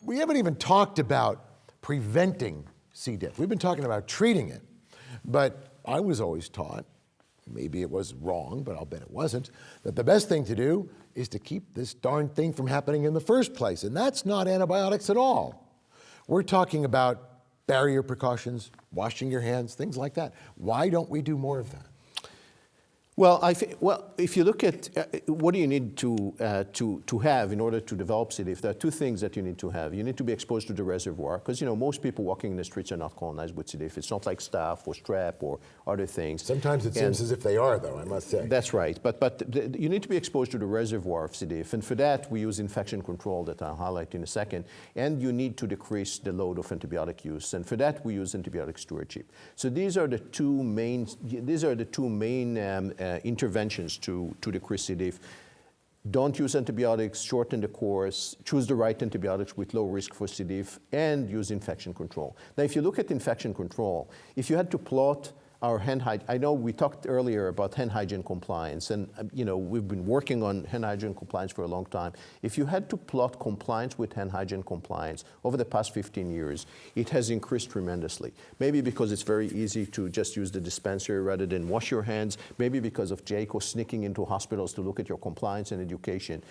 We haven't even talked about preventing C. diff. We've been talking about treating it, but I was always taught, maybe it was wrong, but I'll bet it wasn't, that the best thing to do is to keep this darn thing from happening in the first place, and that's not antibiotics at all. We're talking about barrier precautions, washing your hands, things like that. Why don't we do more of that? Well, if you look at what do you need to have in order to develop C. diff, there are two things that you need to have. You need to be exposed to the reservoir, because most people walking in the streets are not colonized with C. diff. It's not like staph or strep or other things. Sometimes it seems as if they are, though, I must say. That's right. But you need to be exposed to the reservoir of C. diff, and for that we use infection control that I'll highlight in a second. And you need to decrease the load of antibiotic use, and for that we use antibiotic stewardship. So these are the two main. Interventions to decrease C. diff. Don't use antibiotics, shorten the course, choose the right antibiotics with low risk for C. diff, and use infection control. Now, if you look at infection control, if you had to plot our hand hygiene, I know we talked earlier about hand hygiene compliance, and we've been working on hand hygiene compliance for a long time. If you had to plot compliance with hand hygiene compliance over the past 15 years, it has increased tremendously. Maybe because it's very easy to just use the dispenser rather than wash your hands, maybe because of JACO sneaking into hospitals to look at your compliance and education.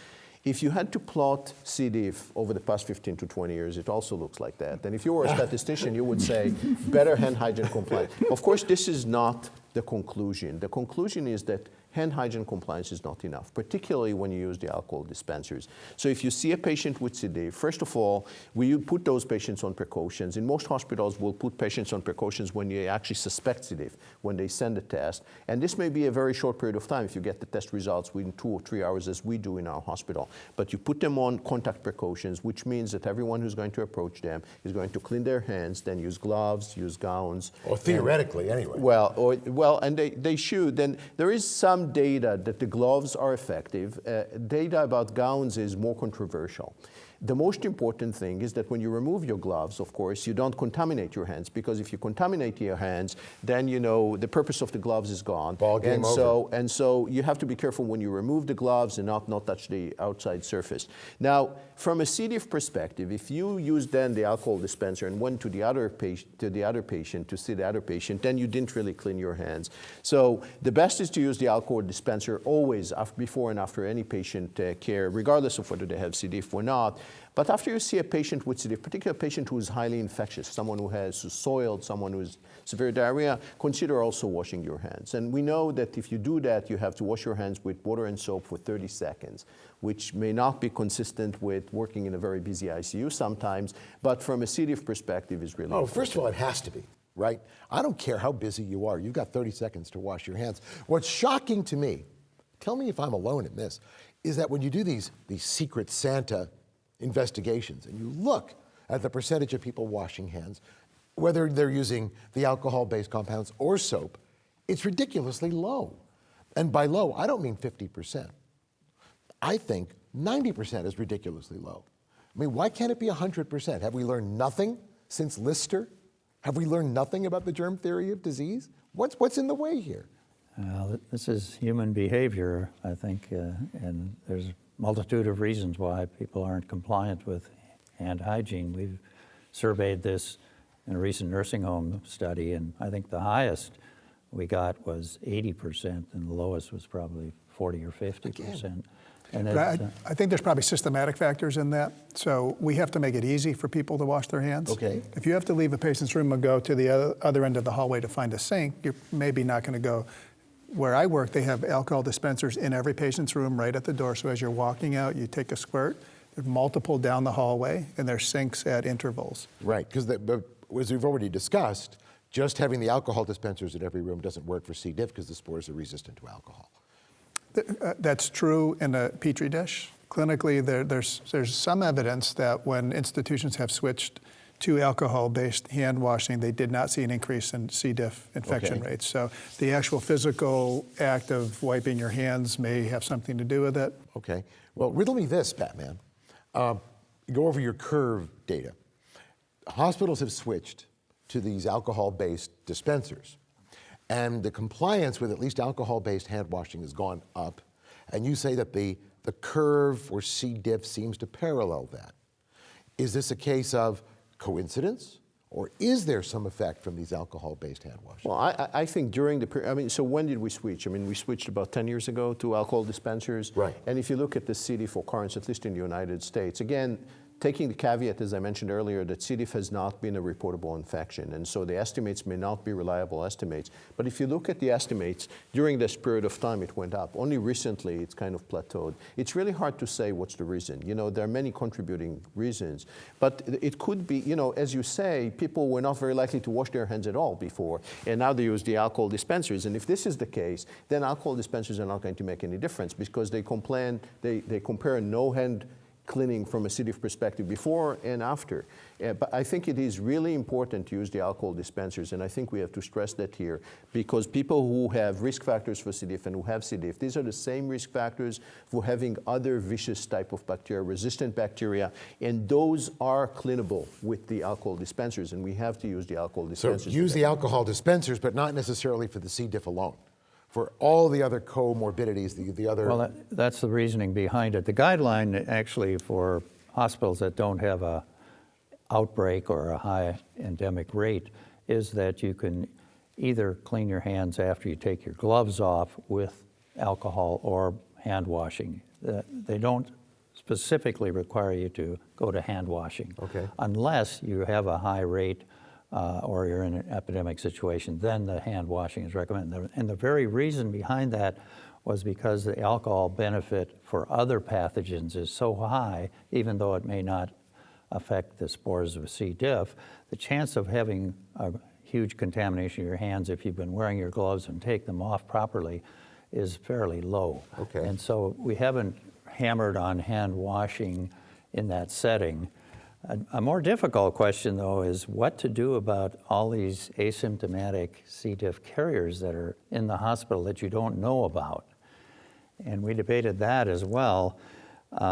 If you had to plot C. diff over the past 15 to 20 years, it also looks like that. And if you were a statistician, you would say better hand hygiene compliance. Of course, this is not the conclusion. The conclusion is that hand hygiene compliance is not enough, particularly when you use the alcohol dispensers. So if you see a patient with C. diff, first of all, we put those patients on precautions. In most hospitals, we'll put patients on precautions when you actually suspect C. diff, when they send a test. And this may be a very short period of time if you get the test results within 2 or 3 hours, as we do in our hospital. But you put them on contact precautions, which means that everyone who's going to approach them is going to clean their hands, then use gloves, use gowns. Or theoretically, anyway. Well, and they should. Then there is some data that the gloves are effective. Data about gowns is more controversial. The most important thing is that when you remove your gloves, of course, you don't contaminate your hands, because if you contaminate your hands, then the purpose of the gloves is gone. Ball game over. And so you have to be careful when you remove the gloves and not touch the outside surface. Now, from a C. diff perspective, if you use then the alcohol dispenser and went to the other patient to see the other patient, then you didn't really clean your hands. So the best is to use the alcohol dispenser always before and after any patient care, regardless of whether they have C. diff or not. But after you see a patient with C. diff, particularly a patient who is highly infectious, someone who's soiled, someone who has severe diarrhea, consider also washing your hands. And we know that if you do that, you have to wash your hands with water and soap for 30 seconds, which may not be consistent with working in a very busy ICU sometimes, but from a C. diff perspective is really important. First of all, it has to be, right? I don't care how busy you are. You've got 30 seconds to wash your hands. What's shocking to me, tell me if I'm alone in this, is that when you do these Secret Santa investigations and you look at the percentage of people washing hands, whether they're using the alcohol-based compounds or soap, it's ridiculously low. And by low, I don't mean 50%. I think 90% is ridiculously low. I mean, why can't it be 100%? Have we learned nothing since Lister? Have we learned nothing about the germ theory of disease? What's in the way here? This is human behavior, I think, and there's a multitude of reasons why people aren't compliant with hand hygiene. We've surveyed this in a recent nursing home study, and I think the highest we got was 80%, and the lowest was probably 40 or 50%. And I think there's probably systematic factors in that. So we have to make it easy for people to wash their hands. Okay. If you have to leave a patient's room and go to the other end of the hallway to find a sink, you're maybe not going to go. Where I work, they have alcohol dispensers in every patient's room right at the door. So as you're walking out, you take a squirt. There's multiple down the hallway, and there's sinks at intervals. Right, because as we've already discussed, just having the alcohol dispensers in every room doesn't work for C. diff because the spores are resistant to alcohol. That's true in a Petri dish. Clinically, there's some evidence that when institutions have switched to alcohol-based hand washing, they did not see an increase in C. diff infection rates. So the actual physical act of wiping your hands may have something to do with it. Okay. Well, riddle me this, Batman. Go over your curve data. Hospitals have switched to these alcohol-based dispensers, and the compliance with at least alcohol-based hand washing has gone up, and you say that the curve for C. diff seems to parallel that. Is this a case of coincidence, or is there some effect from these alcohol-based hand washes? Well, I think during the period, I mean, so when did we switch? I mean, we switched about 10 years ago to alcohol dispensers. Right. And if you look at the C-Diff occurrence, at least in the United States, again, taking the caveat, as I mentioned earlier, that C-Diff has not been a reportable infection, and so the estimates may not be reliable estimates. But if you look at the estimates, during this period of time, it went up. Only recently, it's kind of plateaued. It's really hard to say what's the reason. You know, there are many contributing reasons, but it could be, you know, as you say, people were not very likely to wash their hands at all before, and now they use the alcohol dispensers. And if this is the case, then alcohol dispensers are not going to make any difference because they compare no hand cleaning from a C-Diff perspective before and after. But I think it is really important to use the alcohol dispensers, and I think we have to stress that here, because people who have risk factors for C-Diff and who have C-Diff, these are the same risk factors for having other vicious type of bacteria, resistant bacteria, and those are cleanable with the alcohol dispensers, and we have to use the alcohol dispensers. So use the alcohol dispensers, but not necessarily for the C. diff alone. For all the other comorbidities, the other... Well, that's the reasoning behind it. The guideline actually for hospitals that don't have a outbreak or a high endemic rate is that you can either clean your hands after you take your gloves off with alcohol or hand washing. They don't specifically require you to go to hand washing. Okay. Unless you have a high rate or you're in an epidemic situation, then the hand washing is recommended. And the very reason behind that was because the alcohol benefit for other pathogens is so high, even though it may not affect the spores of C. diff, the chance of having a huge contamination of your hands if you've been wearing your gloves and take them off properly is fairly low. Okay. And so we haven't hammered on hand washing in that setting. A more difficult question, though, is what to do about all these asymptomatic C. diff carriers that are in the hospital that you don't know about. And we debated that as well,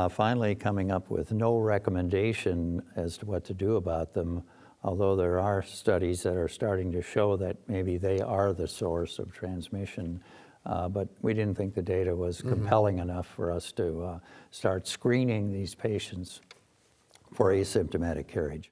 finally coming up with no recommendation as to what to do about them, although there are studies that are starting to show that maybe they are the source of transmission. But we didn't think the data was compelling enough for us to start screening these patients for asymptomatic carriage.